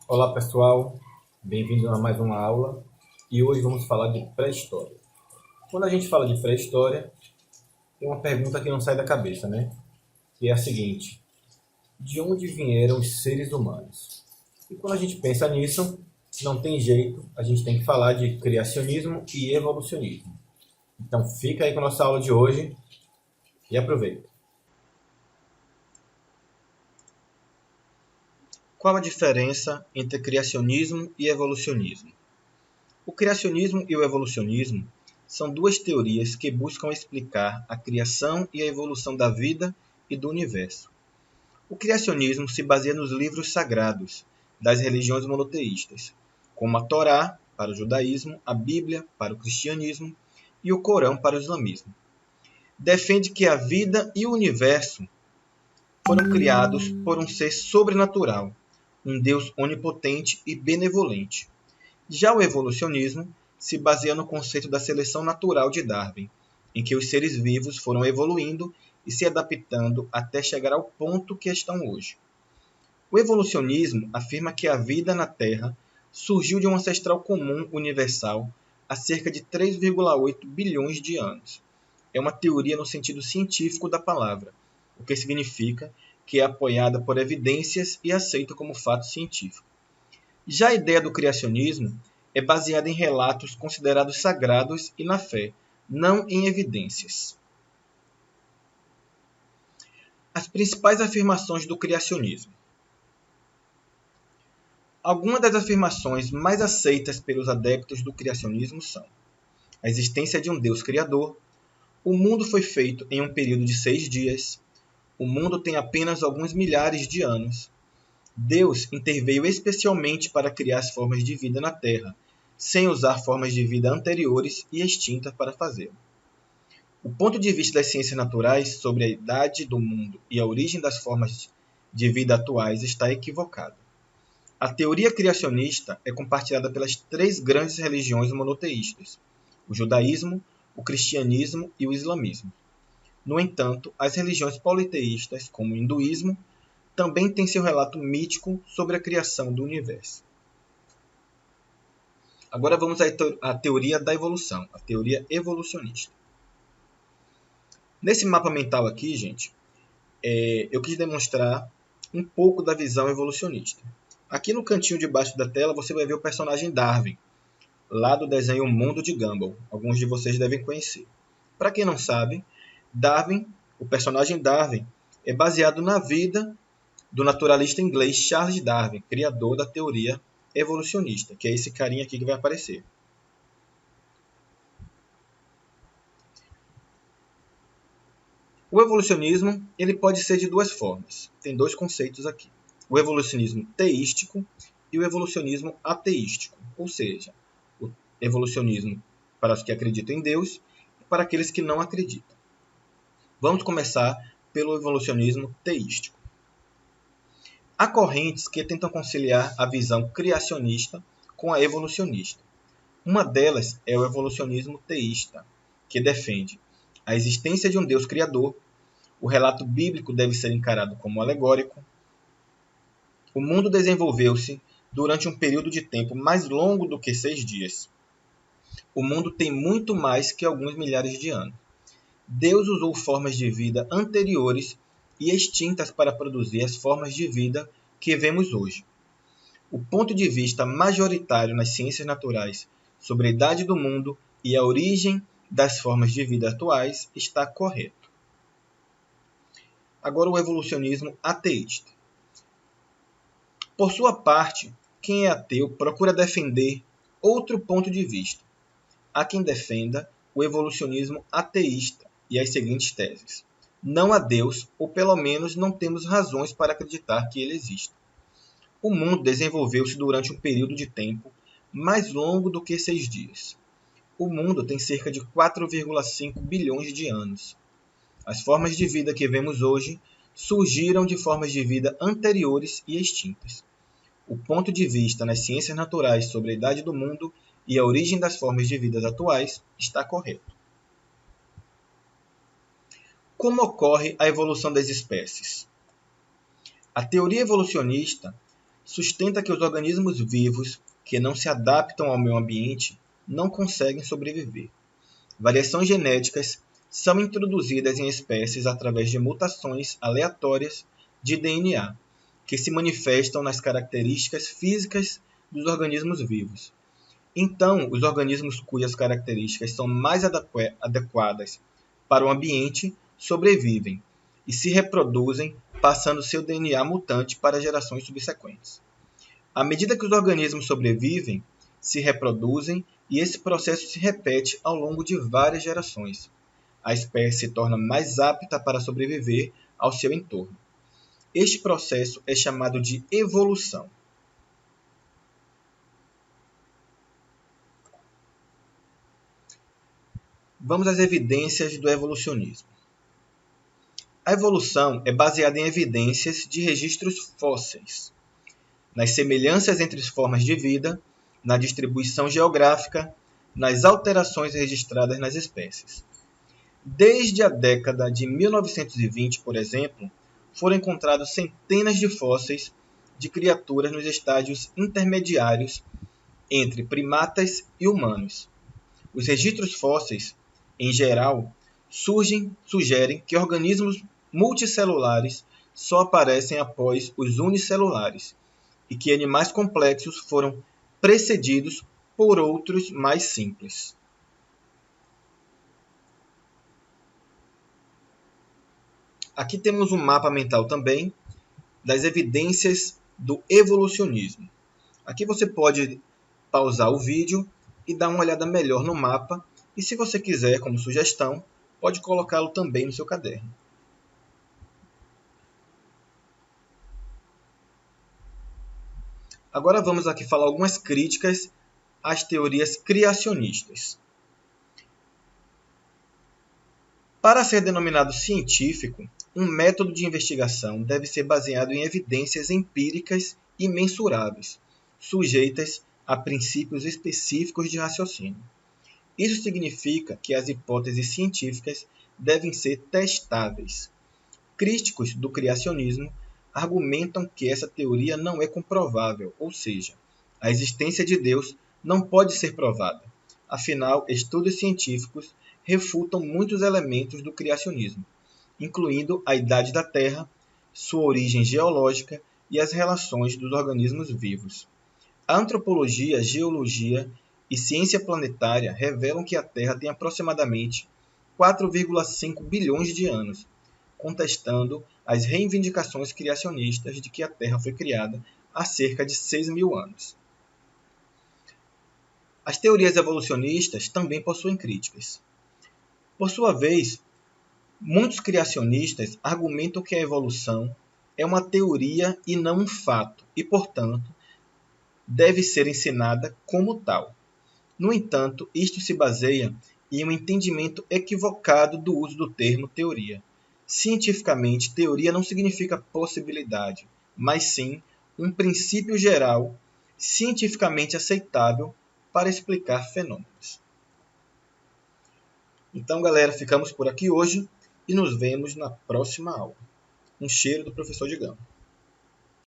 Olá pessoal, bem-vindos a mais uma aula e hoje vamos falar de pré-história. Quando a gente fala de pré-história, tem uma pergunta que não sai da cabeça, né? Que é a seguinte: de onde vieram os seres humanos? E quando a gente pensa nisso, não tem jeito, a gente tem que falar de criacionismo e evolucionismo. Então fica aí com a nossa aula de hoje e aproveita. Qual a diferença entre criacionismo e evolucionismo? O criacionismo e o evolucionismo são duas teorias que buscam explicar a criação e a evolução da vida e do universo. O criacionismo se baseia nos livros sagrados das religiões monoteístas, como a Torá para o judaísmo, a Bíblia para o cristianismo e o Corão para o islamismo. Defende que a vida e o universo foram criados por um ser sobrenatural, um Deus onipotente e benevolente. Já o evolucionismo se baseia no conceito da seleção natural de Darwin, em que os seres vivos foram evoluindo e se adaptando até chegar ao ponto que estão hoje. O evolucionismo afirma que a vida na Terra surgiu de um ancestral comum universal há cerca de 3,8 bilhões de anos. É uma teoria no sentido científico da palavra, o que significa que é apoiada por evidências e aceita como fato científico. Já a ideia do criacionismo é baseada em relatos considerados sagrados e na fé, não em evidências. As principais afirmações do criacionismo. Algumas das afirmações mais aceitas pelos adeptos do criacionismo são: a existência de um Deus criador, o mundo foi feito em um período de 6 dias, o mundo tem apenas alguns milhares de anos, Deus interveio especialmente para criar as formas de vida na Terra, sem usar formas de vida anteriores e extintas para fazê-lo. O ponto de vista das ciências naturais sobre a idade do mundo e a origem das formas de vida atuais está equivocado. A teoria criacionista é compartilhada pelas 3 grandes religiões monoteístas: o judaísmo, o cristianismo e o islamismo. No entanto, as religiões politeístas, como o hinduísmo, também têm seu relato mítico sobre a criação do universo. Agora vamos à teoria da evolução, a teoria evolucionista. Nesse mapa mental aqui, gente, eu quis demonstrar um pouco da visão evolucionista. Aqui no cantinho de baixo da tela você vai ver o personagem Darwin, lá do desenho O Mundo de Gumball. Alguns de vocês devem conhecer. Para quem não sabe, Darwin, o personagem Darwin, é baseado na vida do naturalista inglês Charles Darwin, criador da teoria evolucionista, que é esse carinha aqui que vai aparecer. O evolucionismo ele pode ser de duas formas. Tem 2 conceitos aqui: o evolucionismo teístico e o evolucionismo ateístico, ou seja, o evolucionismo para os que acreditam em Deus e para aqueles que não acreditam. Vamos começar pelo evolucionismo teístico. Há correntes que tentam conciliar a visão criacionista com a evolucionista. Uma delas é o evolucionismo teísta, que defende a existência de um Deus criador. O relato bíblico deve ser encarado como alegórico. O mundo desenvolveu-se durante um período de tempo mais longo do que 6 dias. O mundo tem muito mais que alguns milhares de anos. Deus usou formas de vida anteriores e extintas para produzir as formas de vida que vemos hoje. O ponto de vista majoritário nas ciências naturais sobre a idade do mundo e a origem das formas de vida atuais está correto. Agora o evolucionismo ateísta. Por sua parte, quem é ateu procura defender outro ponto de vista. Há quem defenda o evolucionismo ateísta e as seguintes teses: não há Deus, ou pelo menos não temos razões para acreditar que ele exista. O mundo desenvolveu-se durante um período de tempo mais longo do que 6 dias. O mundo tem cerca de 4,5 bilhões de anos. As formas de vida que vemos hoje surgiram de formas de vida anteriores e extintas. O ponto de vista nas ciências naturais sobre a idade do mundo e a origem das formas de vida atuais está correto. Como ocorre a evolução das espécies? A teoria evolucionista sustenta que os organismos vivos que não se adaptam ao meio ambiente não conseguem sobreviver. Variações genéticas são introduzidas em espécies através de mutações aleatórias de DNA, que se manifestam nas características físicas dos organismos vivos. Então, os organismos cujas características são mais adequadas para o ambiente sobrevivem e se reproduzem, passando seu DNA mutante para gerações subsequentes. À medida que os organismos sobrevivem, se reproduzem e esse processo se repete ao longo de várias gerações. A espécie se torna mais apta para sobreviver ao seu entorno. Este processo é chamado de evolução. Vamos às evidências do evolucionismo. A evolução é baseada em evidências de registros fósseis, nas semelhanças entre as formas de vida, na distribuição geográfica, nas alterações registradas nas espécies. Desde a década de 1920, por exemplo, foram encontrados centenas de fósseis de criaturas nos estágios intermediários entre primatas e humanos. Os registros fósseis, em geral, sugerem que organismos multicelulares só aparecem após os unicelulares e que animais complexos foram precedidos por outros mais simples. Aqui temos um mapa mental também das evidências do evolucionismo. Aqui você pode pausar o vídeo e dar uma olhada melhor no mapa, e se você quiser, como sugestão, pode colocá-lo também no seu caderno. Agora vamos aqui falar algumas críticas às teorias criacionistas. Para ser denominado científico, um método de investigação deve ser baseado em evidências empíricas e mensuráveis, sujeitas a princípios específicos de raciocínio. Isso significa que as hipóteses científicas devem ser testáveis. Críticos do criacionismo argumentam que essa teoria não é comprovável, ou seja, a existência de Deus não pode ser provada. Afinal, estudos científicos refutam muitos elementos do criacionismo, incluindo a idade da Terra, sua origem geológica e as relações dos organismos vivos. A antropologia, geologia e ciência planetária revelam que a Terra tem aproximadamente 4,5 bilhões de anos, contestando as reivindicações criacionistas de que a Terra foi criada há cerca de 6.000 anos. As teorias evolucionistas também possuem críticas. Por sua vez, muitos criacionistas argumentam que a evolução é uma teoria e não um fato, e, portanto, deve ser ensinada como tal. No entanto, isto se baseia em um entendimento equivocado do uso do termo teoria. Cientificamente, teoria não significa possibilidade, mas sim um princípio geral, cientificamente aceitável para explicar fenômenos. Então, galera, ficamos por aqui hoje e nos vemos na próxima aula. Um cheiro do professor Digão.